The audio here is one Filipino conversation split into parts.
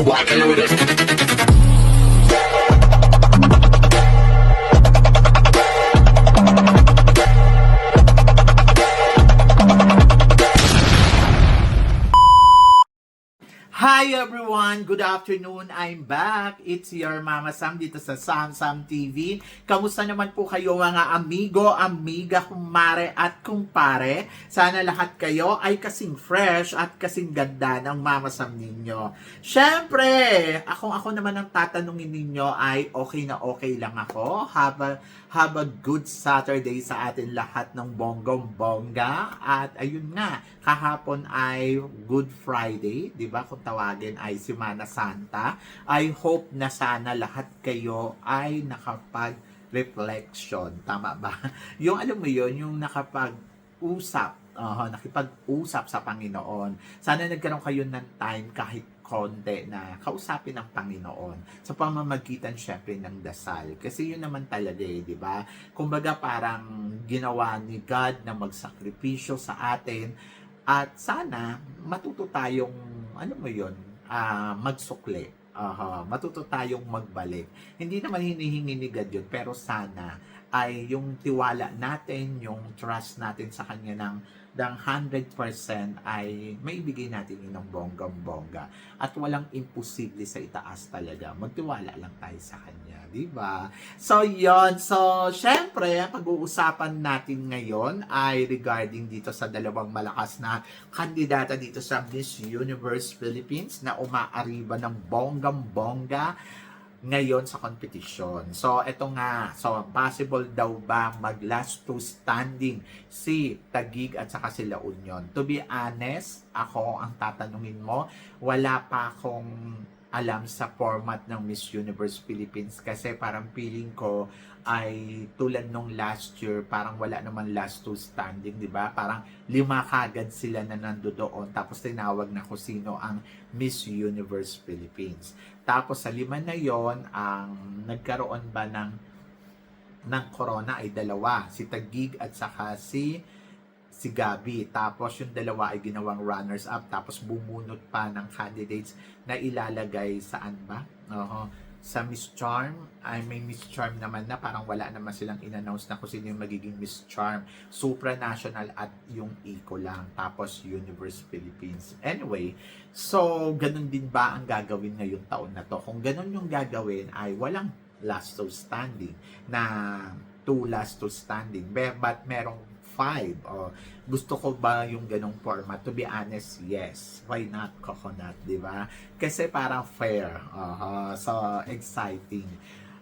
walking with it. Hi everyone! Good afternoon! I'm back! It's your Mama Sam dito sa Sam Sam TV. Kamusta naman po kayo mga amigo, amiga, kumare at kumpare? Sana lahat kayo ay kasing fresh at kasing ganda ng Mama Sam ninyo. Syempre, ako naman ang tatanungin ninyo ay okay na okay lang ako. Have a good Saturday sa atin lahat ng bonggong-bongga. At ayun nga, kahapon ay Good Friday, di ba? Kung tawagin ay Semana Santa. I hope na sana lahat kayo ay nakapag-reflection. Tama ba? Yung alam mo yun, yung nakipag-usap sa Panginoon. Sana nagkaroon kayo ng time kahit konti na kausapin ng Panginoon sa pamamagitan syempre ng dasal. Kasi yun naman talaga di ba? Kumbaga parang ginawa ni God na magsakripisyo sa atin at sana matuto tayong, magsukli. Matuto tayong magbalik. Hindi naman hinihingi ni God yun, pero sana ay yung tiwala natin, yung trust natin sa Kanya ng 100% ay maibigay natin yun ng bonggang-bongga. At walang imposible sa itaas talaga. Magtiwala lang tayo sa Kanya, di ba? So, yon. So, syempre, pag-uusapan natin ngayon ay regarding dito sa dalawang malakas na kandidata dito sa Miss Universe Philippines na umaariba ng bonggang-bongga ngayon sa competition. So, eto nga. So, possible daw ba mag-last two standing si Taguig at saka si La Union? To be honest, ako ang tatanungin mo, wala pa akong alam sa format ng Miss Universe Philippines kasi parang feeling ko ay tulad nung last year, parang wala naman last two standing, di ba? Parang 5 kagad sila na nandoon tapos tinawag na kung sino ang Miss Universe Philippines. Tapos sa 5 na yon, ang nagkaroon ba ng corona ay 2, si Taguig at saka si Gabi. Tapos yung 2 ay ginawang runners-up. Tapos bumunot pa ng candidates na ilalagay saan ba? Sa Miss Charm. Ay may Miss Charm naman na parang wala naman silang in-announce na kung sino yung magiging Miss Charm. Supranational at yung Eco lang. Tapos Universe Philippines. Anyway, so ganun din ba ang gagawin ngayong taon na to? Kung ganun yung gagawin ay walang last two standing na 2 last two standing. But merong 5. Gusto ko ba yung ganong format? To be honest, yes. Why not coconut, di ba? Kasi parang fair. So, exciting.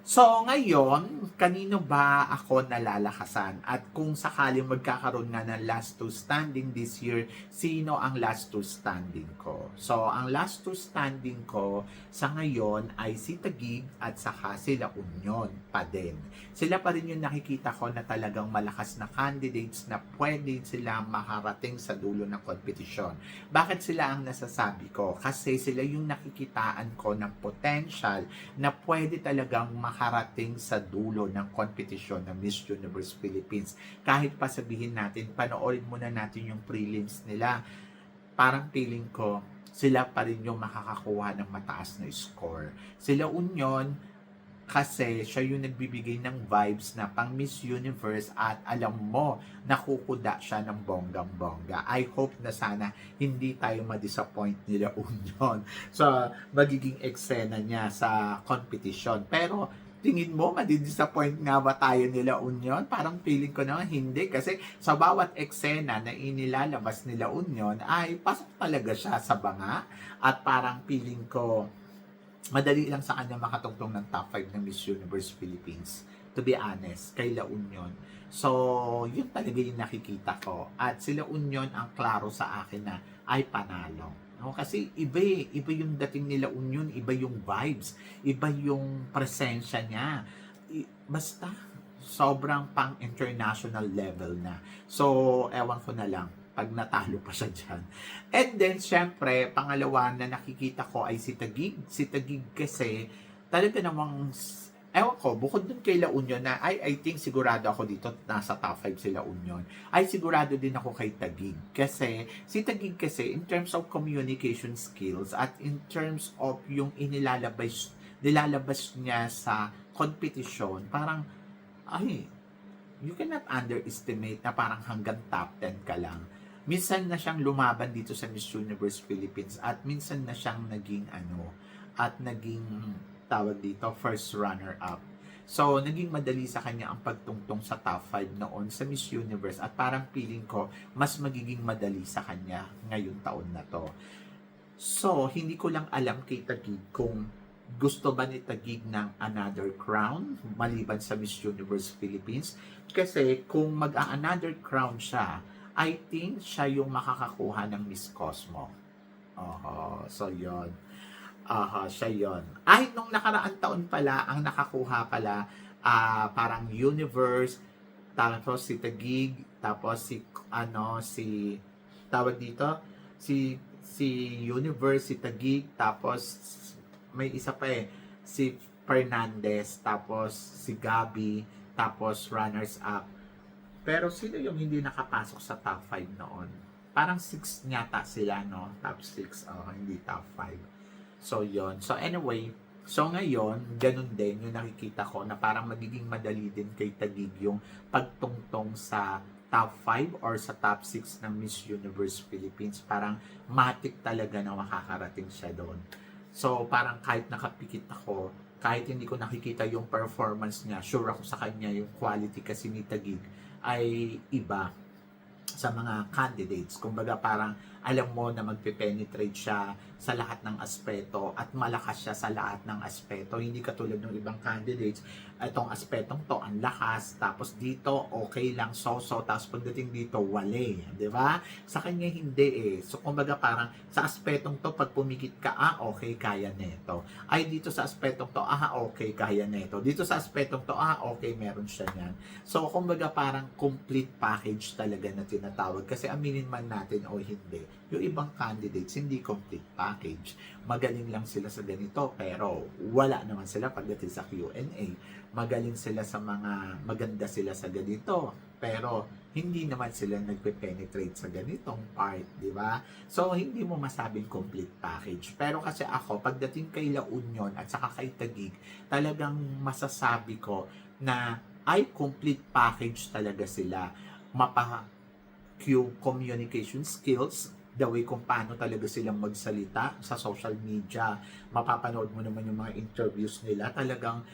So, ngayon, kanino ba ako nalalakasan? At kung sakaling magkakaroon nga ng last two standing this year, sino ang last two standing ko? So, ang last two standing ko sa ngayon ay si Taguig at saka si La Union pa din. Sila pa rin yung nakikita ko na talagang malakas na candidates na pwede sila makarating sa dulo ng kompetisyon. Bakit sila ang nasasabi ko? Kasi sila yung nakikitaan ko ng potential na pwede talagang makarating sa dulo ng kompetisyon ng Miss Universe Philippines. Kahit pa sabihin natin, panoorin muna natin yung prelims nila. Parang feeling ko, sila pa rin yung makakakuha ng mataas na score. Sila Union, kasi siya yung nagbibigay ng vibes na pang Miss Universe at alam mo, nakukuda siya ng bonggang-bongga. I hope na sana hindi tayo ma-disappoint nila Union sa magiging eksena niya sa competition. Pero tingin mo, madi-disappoint nga ba tayo nila Union? Parang feeling ko naman hindi kasi sa bawat eksena na inilalabas nila Union ay pasok talaga siya sa banga at parang feeling ko madali lang sa kanya makatungtong ng top 5 ng Miss Universe Philippines. To be honest, kay La Union. So, yun talaga yung nakikita ko. At sila Union ang klaro sa akin na ay panalo. Kasi iba yung dating nila Union, iba yung vibes, iba yung presensya niya. Basta, sobrang pang international level na. So, ewan ko na lang pag natalo pa siya dyan. And then, syempre, pangalawa na nakikita ko ay si Taguig. Si Taguig kasi talaga namang ewan ko, bukod dun kay La Union na, I think sigurado ako dito, nasa top 5 si La Union. Ay sigurado din ako kay Taguig. Kasi, si Taguig kasi, in terms of communication skills at in terms of yung nilalabas niya sa competition, parang, ay, you cannot underestimate na parang hanggang top 10 ka lang. Minsan na siyang lumaban dito sa Miss Universe Philippines at minsan na siyang naging tawag dito, first runner-up. So, naging madali sa kanya ang pagtungtong sa top 5 noon sa Miss Universe at parang feeling ko, mas magiging madali sa kanya ngayong taon na to. So, hindi ko lang alam kay Taguig kung gusto ba ni Taguig ng another crown maliban sa Miss Universe Philippines. Kasi kung mag-a-another crown siya, I think siya yung makakakuha ng Miss Cosmo. So yon. Siya yon. Ay, nung nakaraang taon pala, ang nakakuha pala, parang Universe, tapos si Taguig, tapos tawag dito, si Universe, si Taguig, tapos may isa pa si Fernandez, tapos si Gabi, tapos runners up. Pero sino yung hindi nakapasok sa top 5 noon? Parang 6 nyata sila, no? Top 6, hindi top 5. So, yon. So, anyway, ngayon, ganun din yung nakikita ko na parang magiging madali din kay Taguig yung pagtungtong sa top 5 or sa top 6 ng Miss Universe Philippines. Parang matik talaga na makakarating siya doon. So, parang kahit nakapikit ako, kahit hindi ko nakikita yung performance niya, sure ako sa kanya yung quality kasi ni Taguig ay iba sa mga candidates. Kumbaga parang alam mo na magpe-penetrate siya sa lahat ng aspeto at malakas siya sa lahat ng aspeto. Hindi katulad ng ibang candidates, itong aspetong to, ang lakas, tapos dito, okay lang, so-so, tapos pagdating dito, wale. Di ba? Sa kanya hindi So, kumbaga parang sa aspetong to, pag pumikit ka, okay, kaya neto. Ay, dito sa aspetong to, okay, kaya neto. Dito sa aspetong to, okay, meron siya niyan. So, kumbaga parang complete package talaga na tinatawag. Kasi aminin man natin o hindi, yung ibang candidates, hindi complete package. Magaling lang sila sa ganito, pero wala naman sila pagdating sa Q&A. Magaling sila sa maganda sila sa ganito, pero hindi naman sila nagpe-penetrate sa ganitong part, di ba? So, hindi mo masabing complete package. Pero kasi ako, pagdating kay La Union at saka kay Taguig, talagang masasabi ko na ay complete package talaga sila. Communication skills, the way kung paano talaga silang magsalita sa social media. Mapapanood mo naman yung mga interviews nila, talagang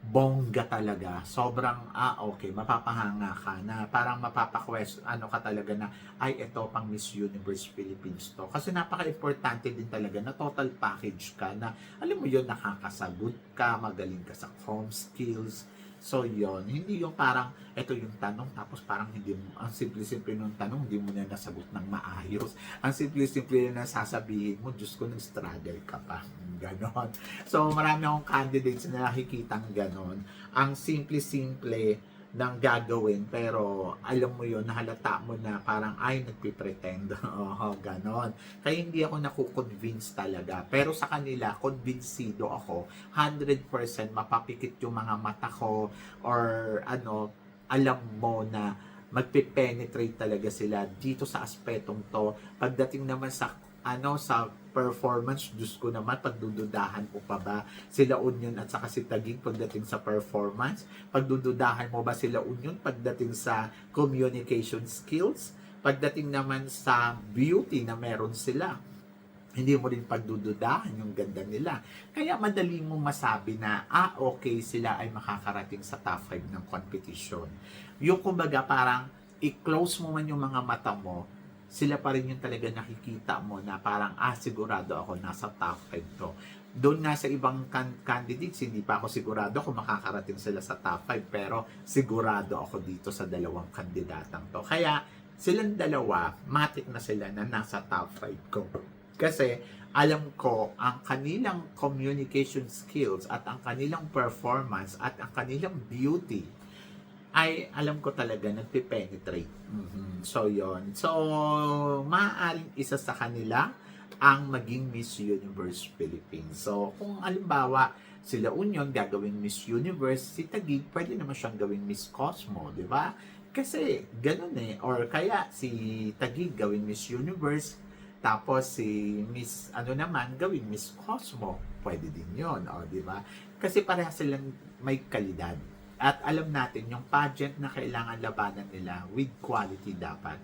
bongga talaga. Sobrang, okay, mapapahanga ka na parang ka talaga na, ay, ito pang Miss Universe Philippines to. Kasi napaka-importante din talaga na total package ka na, alam mo yun, nakakasagot ka, magaling ka sa home skills. So, yon. Hindi yung parang, ito yung tanong, tapos parang ang simple-simple ng tanong, hindi mo na nasagot ng maayos. Ang simple-simple na sasabihin mo, Diyos ko, nag-struggle ka pa. Ganon. So, marami akong candidates na nakikitang ganon. Ang simple-simple ng gagawin, pero alam mo yun, nahalata mo na parang, ay, nagpipretend. Ganon. Kaya hindi ako nakukonvince talaga. Pero sa kanila, konbinsido ako. 100% mapapikit yung mga mata ko or alam mo na magpe-penetrate talaga sila dito sa aspetong to. Pagdating naman sa sa performance, Diyos ko naman, pagdududahan mo pa ba sila Union at saka si Taguig pagdating sa performance? Pagdududahan mo ba sila Union pagdating sa communication skills? Pagdating naman sa beauty na meron sila, hindi mo rin pagdududahan yung ganda nila. Kaya madali mo masabi na, okay, sila ay makakarating sa top 5 ng competition. Yung kumbaga parang, i-close mo man yung mga mata mo, sila pa rin yung talaga nakikita mo na parang, sigurado ako nasa top 5 to. Doon nga sa ibang candidates, hindi pa ako sigurado kung makakarating sila sa top 5, pero sigurado ako dito sa dalawang kandidatang to. Kaya, silang dalawa, matik na sila na nasa top 5 ko. Kasi, alam ko, ang kanilang communication skills at ang kanilang performance at ang kanilang beauty ay alam ko talaga nagpe-penetrate. So, yon. So, maaaring isa sa kanila ang maging Miss Universe Philippines. So, kung alimbawa, Sila Union gagawing Miss Universe, si Taguig pwede naman siyang gawing Miss Cosmo, di ba? Kasi ganun eh. Or kaya si Taguig gawing Miss Universe, tapos si Miss ano naman gawing Miss Cosmo. Pwede din yun, o di ba? Kasi pareha silang may kalidad. At alam natin, yung pageant na kailangan labanan nila with quality dapat.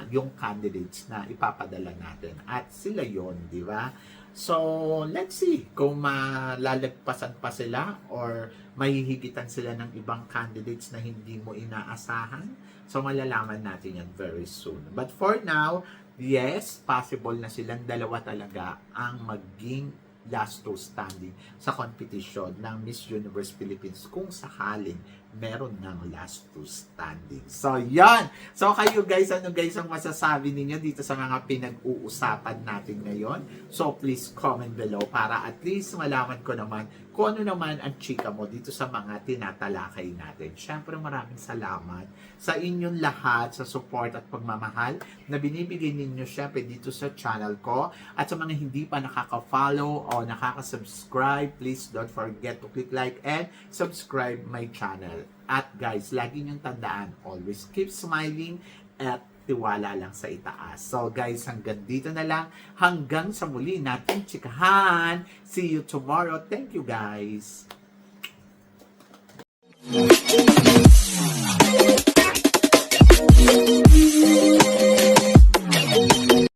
Yung candidates na ipapadala natin. At sila yon, di ba? So, let's see kung malalagpasan pa sila or mahihigitan sila ng ibang candidates na hindi mo inaasahan. So, malalaman natin yan very soon. But for now, yes, possible na silang dalawa talaga ang maging last two standing sa competition ng Miss Universe Philippines kung sakaling meron ng last two standing. So, yan! So, kayo guys, ano guys ang masasabi ninyo dito sa mga pinag-uusapan natin ngayon? So, please comment below para at least malaman ko naman kung ano naman ang chika mo dito sa mga tinatalakay natin. Siyempre, maraming salamat sa inyong lahat sa support at pagmamahal na binibigay ninyo syempre dito sa channel ko. At sa mga hindi pa nakaka-follow o nakaka-subscribe, please don't forget to click like and subscribe my channel. At guys, lagi niyong tandaan, always keep smiling at tiwala lang sa itaas. So guys, hanggang dito na lang. Hanggang sa muli natin chikahan. See you tomorrow. Thank you guys.